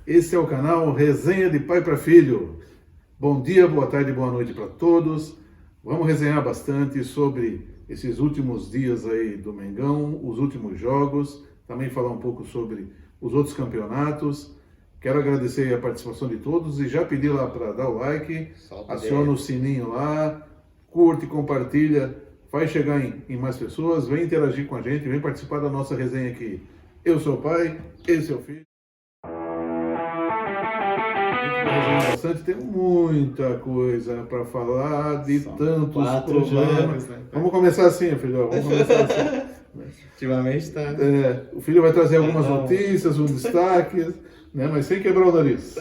Esse é o canal Resenha de Pai para Filho. Bom dia, boa tarde, boa noite para todos. Vamos resenhar bastante sobre esses últimos dias aí do Mengão, os últimos jogos, também falar um pouco sobre os outros campeonatos. Quero agradecer a participação de todos e já pedir lá para dar o like, aciona o sininho lá, curte, compartilha, faz chegar em mais pessoas, vem interagir com a gente, vem participar da nossa resenha aqui. Eu sou o pai, esse é o filho. Bastante, tem muita coisa para falar de São tantos 4 problemas. jogos, né? Vamos começar assim, filho. Vamos começar assim. Ultimamente tá. O filho vai trazer algumas notícias, um destaque, né? Mas sem quebrar o nariz.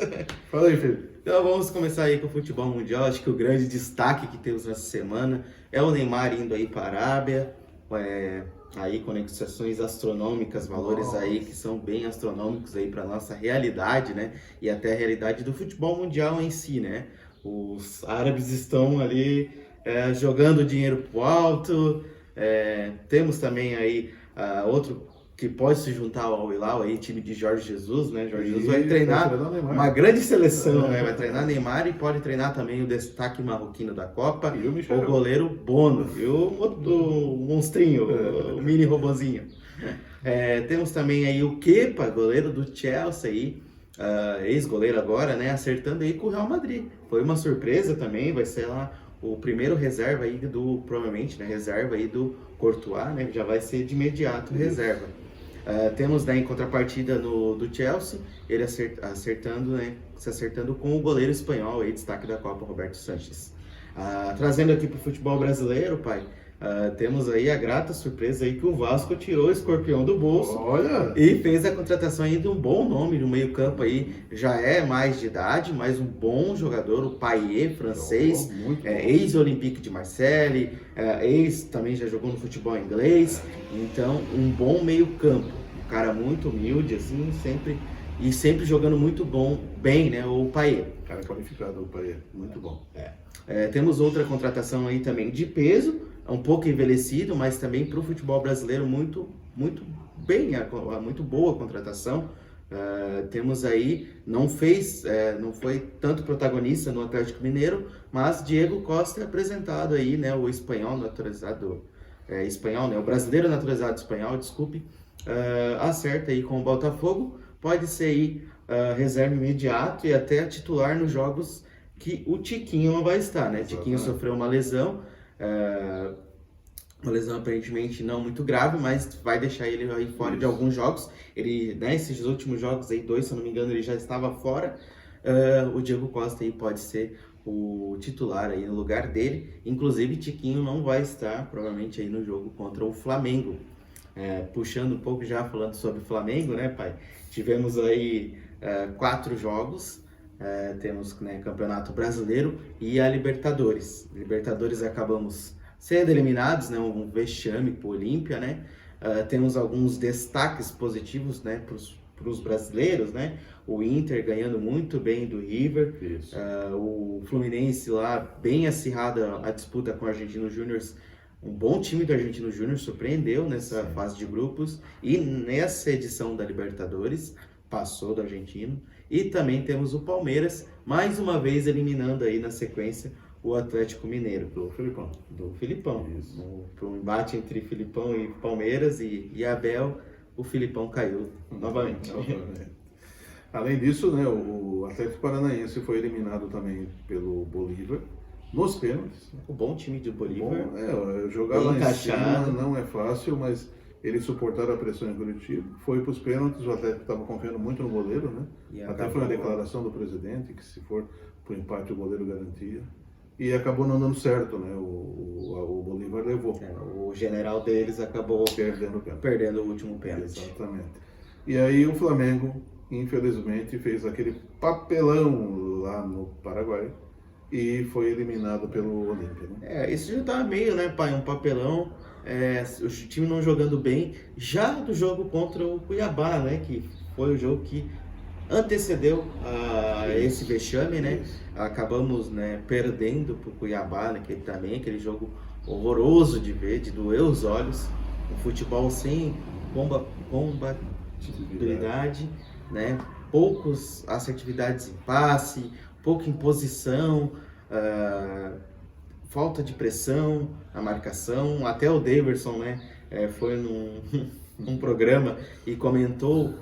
Fala aí, filho. Então vamos começar aí com o futebol mundial. Acho que o grande destaque que temos nessa semana é o Neymar indo aí para a Arábia. Aí com negociações astronômicas, valores aí que são bem astronômicos aí para nossa realidade, né? E até a realidade do futebol mundial em si, né? Os árabes estão ali jogando dinheiro pro alto. Temos também aí outro que pode se juntar ao Al Hilal aí, time de Jorge Jesus, né? Jorge Jesus vai treinar uma grande seleção, né? Vai treinar Neymar e pode treinar também o destaque marroquino da Copa, o goleiro Bono e o monstrinho, o mini robozinho. Temos também aí o Kepa, goleiro do Chelsea aí, ex-goleiro agora, né? Acertando aí com o Real Madrid. Foi uma surpresa também, vai ser lá o primeiro reserva aí provavelmente, né? Reserva aí do Courtois, né? Já vai ser de imediato reserva. Temos em contrapartida do Chelsea, ele acertando, né, se acertando com o goleiro espanhol, aí, destaque da Copa, Roberto Sanches. Trazendo aqui para o futebol brasileiro, pai, temos aí a grata surpresa aí que o Vasco tirou o escorpião do bolso. Olha! E fez a contratação aí de um bom nome no meio campo aí, já é mais de idade, mas um bom jogador, o Payet, francês, ex-Olympique de Marseille, também já jogou no futebol inglês, então um bom meio campo. Um cara muito humilde, assim, sempre jogando muito bem, né, o Payet. Cara qualificado, o Payet, muito bom. Temos outra contratação aí também de peso, um pouco envelhecido, mas também para o futebol brasileiro muito bem, muito boa a contratação. Temos aí, não foi tanto protagonista no Atlético Mineiro, mas Diego Costa é apresentado aí, né, o espanhol naturalizado, o brasileiro naturalizado espanhol, desculpe, acerta aí com o Botafogo, pode ser aí reserva imediato e até titular nos jogos que o Tiquinho não vai estar, né? Tiquinho sofreu uma lesão aparentemente não muito grave, mas vai deixar ele aí fora de alguns jogos. Ele, né, esses últimos jogos aí, 2, se eu não me engano, ele já estava fora. O Diego Costa aí pode ser o titular aí no lugar dele. Inclusive, Tiquinho não vai estar, provavelmente, aí no jogo contra o Flamengo. Puxando um pouco já, falando sobre o Flamengo, né, pai? Tivemos aí 4 jogos. Temos, né, Campeonato Brasileiro e a Libertadores. Libertadores acabamos sendo eliminados, né, um vexame para o Olímpia, né? Temos alguns destaques positivos, né, para os brasileiros, né? O Inter ganhando muito bem do River, o Fluminense lá bem acirrada a disputa com o Argentino Júnior. Um bom time do Argentino Júnior, surpreendeu nessa fase de grupos e nessa edição da Libertadores passou do Argentino. E também temos o Palmeiras, mais uma vez eliminando aí na sequência o Atlético Mineiro. Do Filipão. Para o embate entre Filipão e Palmeiras e Abel, o Filipão caiu novamente. Além disso, né, o Atlético Paranaense foi eliminado também pelo Bolívar nos pênaltis. O bom time de Bolívar. Jogar lá em cima não é fácil, mas eles suportaram a pressão em Curitiba, foi para os pênaltis, o Atlético estava confiando muito no goleiro, né? Até foi uma declaração do presidente que se for para o empate o goleiro garantia. E acabou não dando certo, né? O Bolívar levou. O general deles acabou perdendo o último pênalti. Exatamente. E aí o Flamengo, infelizmente, fez aquele papelão lá no Paraguai e foi eliminado pelo Olímpia, né? Isso já tá meio, né, pai? Um papelão. O time não jogando bem, já do jogo contra o Cuiabá, né, que foi o jogo que antecedeu esse vexame, né, acabamos, né, perdendo pro Cuiabá, né, que também aquele jogo horroroso de ver, de doer os olhos, um futebol sem combatividade, né, poucos assertividades em passe, pouca imposição, falta de pressão na marcação. Até o Daverson, né, foi num programa e comentou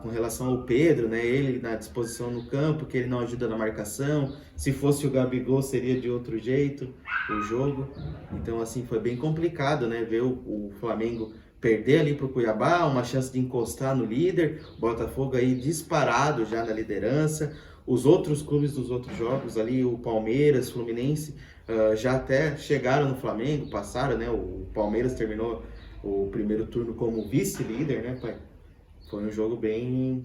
com relação ao Pedro, né, ele na disposição no campo, que ele não ajuda na marcação. Se fosse o Gabigol seria de outro jeito o jogo. Então assim, foi bem complicado, né, ver o Flamengo perder ali para o Cuiabá, uma chance de encostar no líder, Botafogo aí disparado já na liderança. Os outros clubes dos outros jogos ali, o Palmeiras, Fluminense, já até chegaram no Flamengo, passaram, né? O Palmeiras terminou o primeiro turno como vice-líder, né, pai? Foi um jogo bem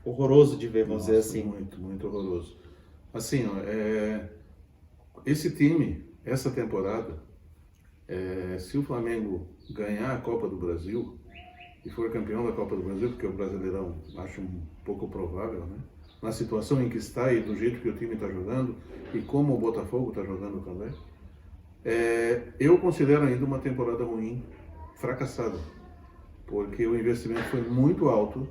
horroroso de ver, vamos dizer assim. Muito, muito horroroso. Assim, ó, esse time, essa temporada, se o Flamengo ganhar a Copa do Brasil e for campeão da Copa do Brasil, porque o Brasileirão acho um pouco provável, né? Na situação em que está e do jeito que o time está jogando e como o Botafogo está jogando também, eu considero ainda uma temporada ruim, fracassada, porque o investimento foi muito alto,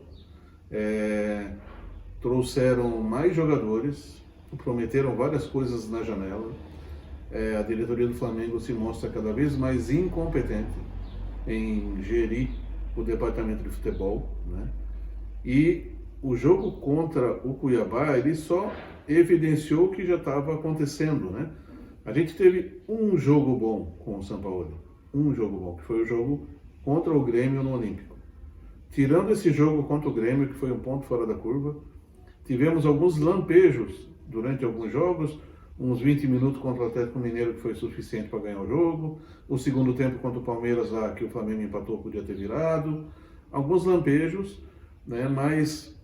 trouxeram mais jogadores, prometeram várias coisas na janela. A diretoria do Flamengo se mostra cada vez mais incompetente em gerir o departamento de futebol, né? E o jogo contra o Cuiabá, ele só evidenciou o que já estava acontecendo, né? A gente teve um jogo bom com o São Paulo, um jogo bom, que foi o jogo contra o Grêmio no Olímpico. Tirando esse jogo contra o Grêmio, que foi um ponto fora da curva, tivemos alguns lampejos durante alguns jogos, uns 20 minutos contra o Atlético Mineiro, que foi suficiente para ganhar o jogo. O segundo tempo contra o Palmeiras, lá que o Flamengo empatou, podia ter virado. Alguns lampejos, né? Mas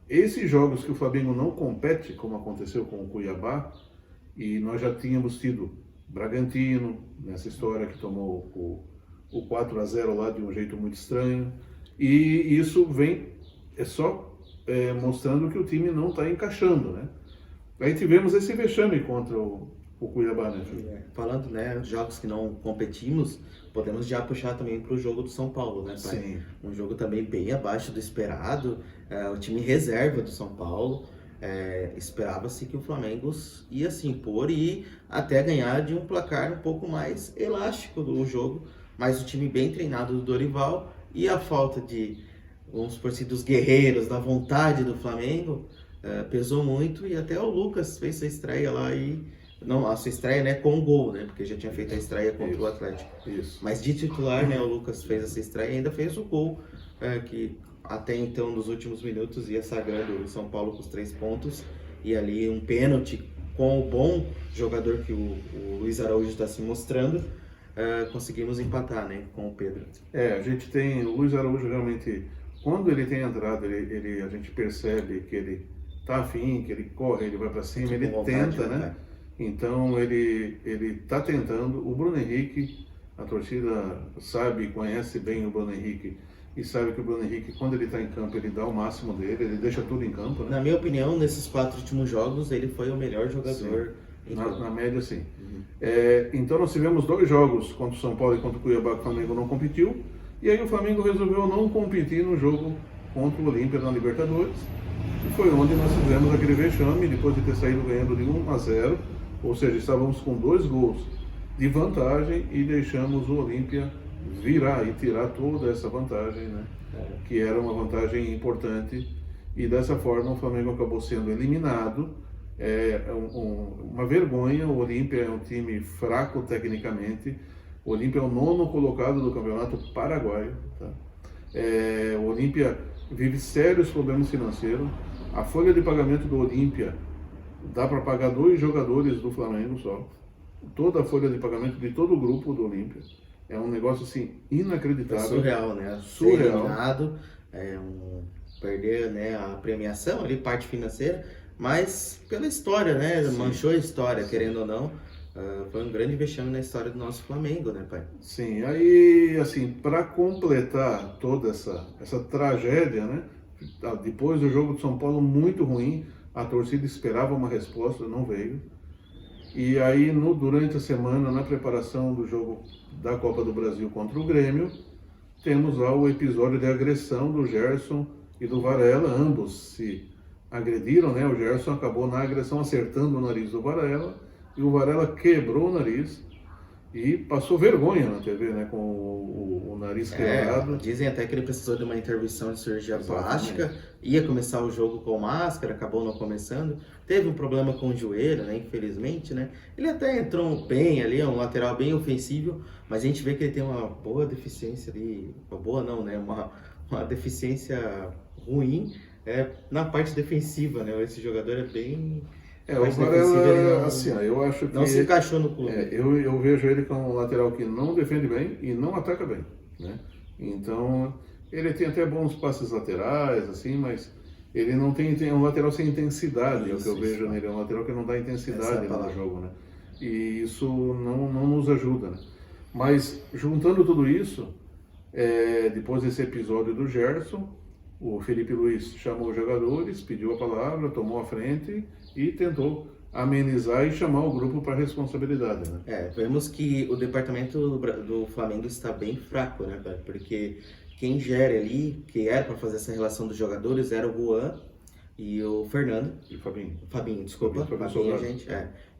esses jogos que o Flamengo não compete, como aconteceu com o Cuiabá, e nós já tínhamos tido Bragantino, nessa história que tomou o 4-0 lá de um jeito muito estranho, e isso vem mostrando que o time não está encaixando, né? Aí tivemos esse vexame contra o Cuiabá, né, Júlio? Falando, né, jogos que não competimos, podemos já puxar também para o jogo do São Paulo, né, pai? Sim. Um jogo também bem abaixo do esperado, o time reserva do São Paulo, esperava-se que o Flamengo ia se impor e até ganhar de um placar um pouco mais elástico do jogo, mas o time bem treinado do Dorival e a falta de, vamos supor assim, dos guerreiros, da vontade do Flamengo, pesou muito. E até o Lucas fez sua estreia lá não, a sua estreia, né, com gol, né, porque já tinha feito a estreia contra o Atlético. Isso. Mas de titular, né, o Lucas fez essa estreia e ainda fez o gol, que até então, nos últimos minutos, ia sagrando o São Paulo com os 3 pontos, e ali um pênalti com o bom jogador que o Luiz Araújo está se mostrando, conseguimos empatar, né, com o Pedro. A gente tem o Luiz Araújo realmente, quando ele tem entrado, a gente percebe que ele tá afim, que ele corre, ele vai para cima, ele vontade, tenta, né? Então ele tá tentando. O Bruno Henrique, a torcida sabe e conhece bem o Bruno Henrique e sabe que o Bruno Henrique, quando ele está em campo, ele dá o máximo dele, ele deixa tudo em campo, né? Na minha opinião, nesses 4 últimos jogos, ele foi o melhor jogador. Na média, sim. Uhum. Então nós tivemos 2 jogos contra o São Paulo e contra o Cuiabá que o Flamengo não competiu, e aí o Flamengo resolveu não competir no jogo contra o Olímpia na Libertadores, e foi onde nós tivemos aquele vexame, depois de ter saído ganhando de 1-0, ou seja, estávamos com 2 gols de vantagem e deixamos o Olímpia virar e tirar toda essa vantagem, né? Que era uma vantagem importante, e dessa forma o Flamengo acabou sendo eliminado. Uma vergonha. O Olímpia é um time fraco tecnicamente. O Olímpia é o 9º colocado do Campeonato Paraguaio, tá? O Olímpia vive sérios problemas financeiros. A folha de pagamento do Olímpia dá para pagar 2 jogadores do Flamengo só. Toda a folha de pagamento de todo o grupo do Olímpia. É um negócio assim inacreditável. É surreal, né? Surreal. Ser eliminado, perder, né, a premiação ali, parte financeira, mas pela história, né? Sim. Manchou a história, querendo ou não. Foi um grande vexame na história do nosso Flamengo, né, pai? Sim, aí, assim, para completar toda essa tragédia, né? Depois do jogo de São Paulo muito ruim, a torcida esperava uma resposta, não veio. E aí, durante a semana, na preparação do jogo da Copa do Brasil contra o Grêmio, temos lá o episódio de agressão do Gerson e do Varela, ambos se agrediram, né? O Gerson acabou na agressão acertando o nariz do Varela e o Varela quebrou o nariz e passou vergonha na TV, né? Com o nariz quebrado. Dizem até que ele precisou de uma intervenção de cirurgia Exatamente. plástica, ia começar o jogo com máscara, acabou não começando, teve um problema com o joelho, né? Infelizmente, né? Ele até entrou bem ali, é um lateral bem ofensivo, mas a gente vê que ele tem uma boa deficiência ali, uma boa não, né? Uma deficiência ruim na parte defensiva, né? Esse jogador é bem... O Varela, assim, eu acho que... Não se encaixou no clube. Eu vejo ele como um lateral que não defende bem e não ataca bem, né? Então, ele tem até bons passes laterais, assim, mas ele não tem um lateral sem intensidade, é o que eu vejo nele. É um lateral que não dá intensidade no jogo, né? E isso não nos ajuda, né? Mas, juntando tudo isso, depois desse episódio do Gerson, o Felipe Luiz chamou os jogadores, pediu a palavra, tomou a frente e tentou amenizar e chamar o grupo para responsabilidade, né? Vemos que o departamento do Flamengo está bem fraco, né, cara? Porque quem gera ali, que era para fazer essa relação dos jogadores, era o Juan e o Fernando. E o Fabinho. Fabinho, desculpa. Fabinho, gente.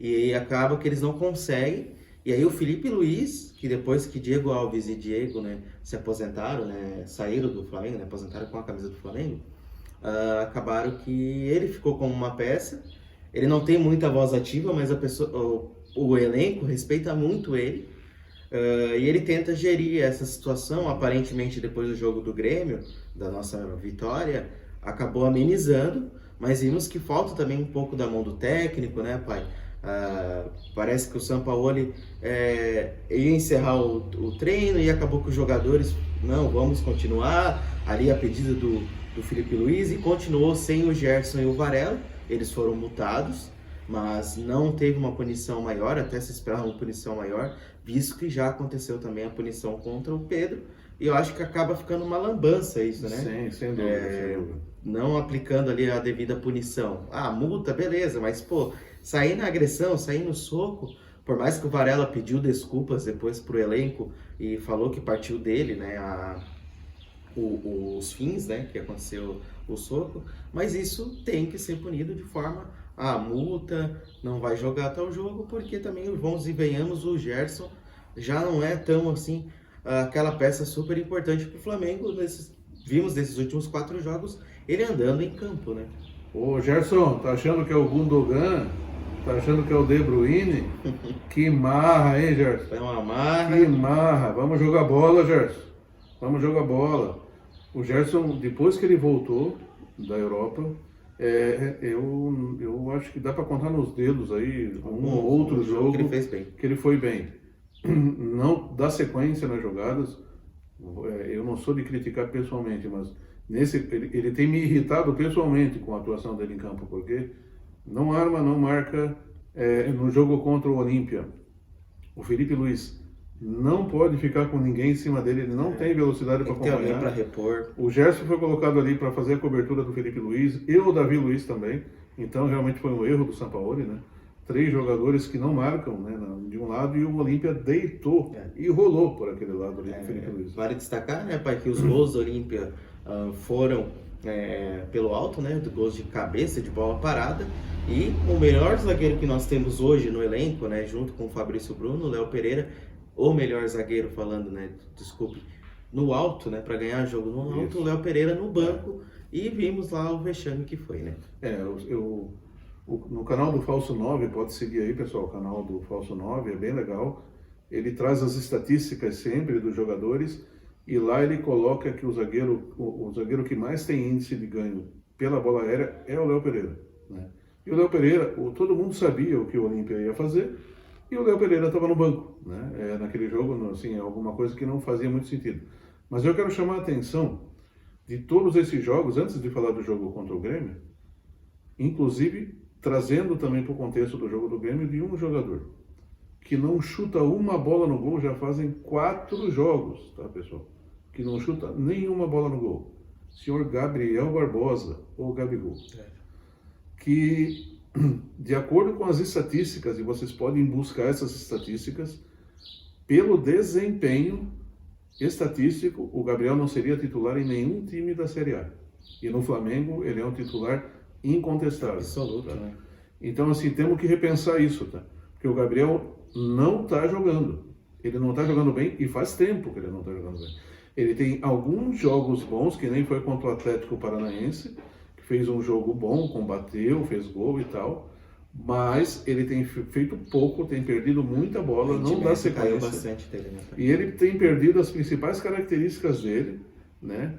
E acaba que eles não conseguem. E aí o Felipe Luiz, que depois que Diego Alves e Diego, né, se aposentaram, né, saíram do Flamengo, né, aposentaram com a camisa do Flamengo, acabaram que ele ficou como uma peça. Ele não tem muita voz ativa, mas o elenco respeita muito ele. E ele tenta gerir essa situação. Aparentemente, depois do jogo do Grêmio, da nossa vitória, acabou amenizando. Mas vimos que falta também um pouco da mão do técnico, né, pai? Parece que o Sampaoli ia encerrar o treino e acabou que os jogadores, não, vamos continuar. Ali a pedido do Felipe Luiz, e continuou sem o Gerson e o Varela. Eles foram multados, mas não teve uma punição maior, até se esperava uma punição maior, visto que já aconteceu também a punição contra o Pedro, e eu acho que acaba ficando uma lambança isso, né? Sim, sem dúvida. Não aplicando ali a devida punição. Multa, beleza, mas sair na agressão, sair no soco, por mais que o Varela pediu desculpas depois pro elenco e falou que partiu dele, né, os fins, né, que aconteceu o soco, mas isso tem que ser punido de forma multa, não vai jogar até o jogo, porque também, vamos e venhamos, o Gerson já não é tão assim aquela peça super importante para o Flamengo. Vimos nesses últimos 4 jogos ele andando em campo, né? Ô Gerson, tá achando que é o Gundogan? Tá achando que é o De Bruyne? Que marra, hein, Gerson? É uma marra. Que marra. Vamos jogar bola, Gerson. Vamos jogar bola. O Gerson, depois que ele voltou da Europa, eu acho que dá para contar nos dedos aí um ou outro jogo que ele fez bem. Que ele foi bem. Não dá sequência nas jogadas. Eu não sou de criticar pessoalmente, mas ele tem me irritado pessoalmente com a atuação dele em campo, porque não arma, não marca. No jogo contra o Olímpia, o Felipe Luiz não pode ficar com ninguém em cima dele, ele não tem velocidade para acompanhar. Tem alguém para repor. O Gerson foi colocado ali para fazer a cobertura do Felipe Luiz e o Davi Luiz também, então realmente foi um erro do Sampaoli, né? 3 jogadores que não marcam, né, de um lado, e o Olímpia deitou e rolou por aquele lado ali do Felipe Luiz. Vale destacar, né, pai, que os gols do Olímpia foram pelo alto, né, de gols de cabeça, de bola parada, e o melhor zagueiro que nós temos hoje no elenco, né, junto com o Fabrício Bruno, o Léo Pereira, o melhor zagueiro falando, né, desculpe, no alto, né, para ganhar jogo no alto, isso. O Léo Pereira no banco, e vimos lá o vexame que foi, né. No canal do Falso 9, pode seguir aí, pessoal, o canal do Falso 9, é bem legal. Ele traz as estatísticas sempre dos jogadores e lá ele coloca que o zagueiro que mais tem índice de ganho pela bola aérea é o Léo Pereira, né? E o Léo Pereira, todo mundo sabia o que o Olímpia ia fazer e o Léo Pereira estava no banco, né? Naquele jogo, assim, alguma coisa que não fazia muito sentido. Mas eu quero chamar a atenção de todos esses jogos, antes de falar do jogo contra o Grêmio, inclusive trazendo também para o contexto do jogo do Grêmio, de um jogador que não chuta uma bola no gol já fazem 4 jogos, tá, pessoal? Que não chuta nenhuma bola no gol. Senhor Gabriel Barbosa, ou Gabigol. Que, de acordo com as estatísticas, e vocês podem buscar essas estatísticas, pelo desempenho estatístico, o Gabriel não seria titular em nenhum time da Série A. E no Flamengo ele é um titular incontestável. Absoluto, Tá? né? Então, assim, temos que repensar isso, tá? Porque o Gabriel não está jogando. Ele não está jogando bem e faz tempo que ele não está jogando bem. Ele tem alguns jogos bons, que nem foi contra o Atlético Paranaense, que fez um jogo bom, combateu, fez gol e tal, mas ele tem feito pouco, tem perdido muita bola, não dá Caiu sequência. bastante dele, né? E ele tem perdido as principais características dele, né?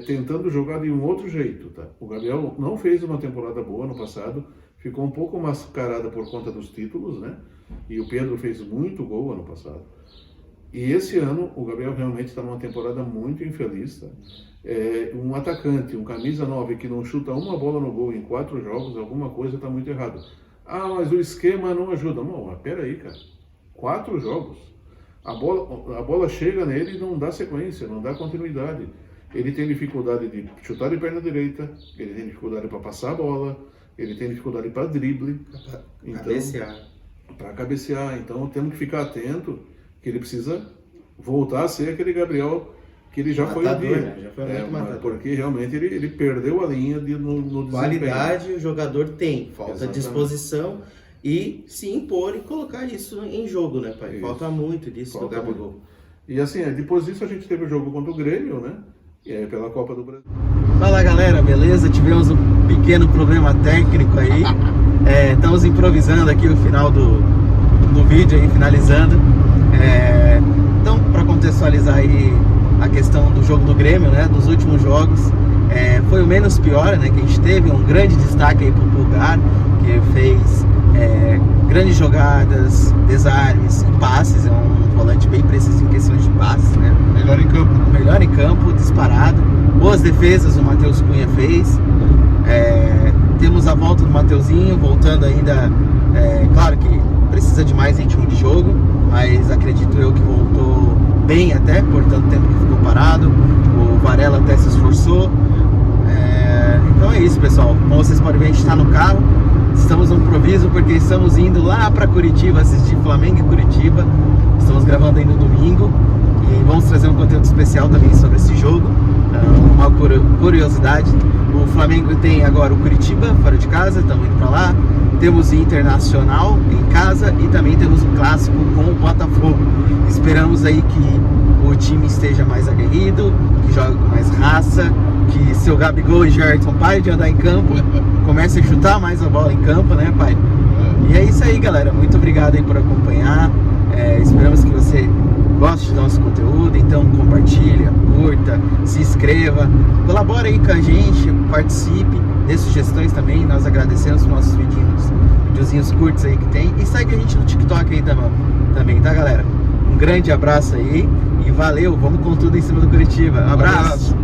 Tentando jogar de um outro jeito, tá? O Gabriel não fez uma temporada boa no passado, ficou um pouco mascarada por conta dos títulos, né? E o Pedro fez muito gol ano passado. E esse ano o Gabriel realmente está numa temporada muito infeliz, tá? Um atacante, um camisa 9 que não chuta uma bola no gol em 4 jogos, alguma coisa está muito errado. Ah, mas o esquema não ajuda. Não, mas peraí, cara. 4 jogos. A bola chega nele e não dá sequência, não dá continuidade. Ele tem dificuldade de chutar de perna direita, ele tem dificuldade para passar a bola, ele tem dificuldade para drible. Para cabecear. Então temos que ficar atento que ele precisa voltar a ser aquele Gabriel que ele já foi um dia. Né? Já foi muito matador. Porque realmente ele perdeu a linha no Qualidade desempenho. O jogador tem, falta Exatamente. Disposição e se impor e colocar isso em jogo, né, pai? Isso. Falta muito disso do Gabigol. Muito. E assim, depois disso a gente teve o jogo contra o Grêmio, né? Pela Copa do Brasil. Fala galera, beleza? Tivemos um pequeno problema técnico aí. Estamos improvisando aqui o final do vídeo aí, finalizando. Então, para contextualizar aí a questão do jogo do Grêmio, né? Dos últimos jogos, foi o menos pior, né? Que a gente teve um grande destaque aí pro Pulgar, que fez grandes jogadas, desarmes e passes. É um volante bem preciso em questões de passes, né? Melhor em campo. Melhor em campo, disparado. Boas defesas o Matheus Cunha fez. Temos a volta do Mateuzinho, voltando ainda. Claro que precisa de mais ritmo de jogo, mas acredito eu que voltou bem até, por tanto tempo que ficou parado. O Varela até se esforçou. Então é isso, pessoal. Como vocês podem ver, a gente está no carro. Estamos no improviso porque estamos indo lá para Curitiba assistir Flamengo e Curitiba. Estamos gravando aí no domingo e vamos trazer um conteúdo especial também sobre esse jogo. Uma curiosidade: o Flamengo tem agora o Curitiba fora de casa, estamos indo para lá. Temos o Internacional em casa e também temos o clássico com o Botafogo. Esperamos aí que o time esteja mais aguerrido, que jogue com mais raça, que seu Gabigol e Gerson parem de andar em campo, comecem a chutar mais a bola em campo, né, pai? E é isso aí, galera. Muito obrigado aí por acompanhar. Esperamos que você goste do nosso conteúdo. Então compartilha, curta, se inscreva, colabora aí com a gente, participe, dê sugestões também. Nós agradecemos os nossos videozinhos curtos aí que tem. E segue a gente no TikTok aí também, tá, galera? Um grande abraço aí e valeu, vamos com tudo em cima do Curitiba. Abraço.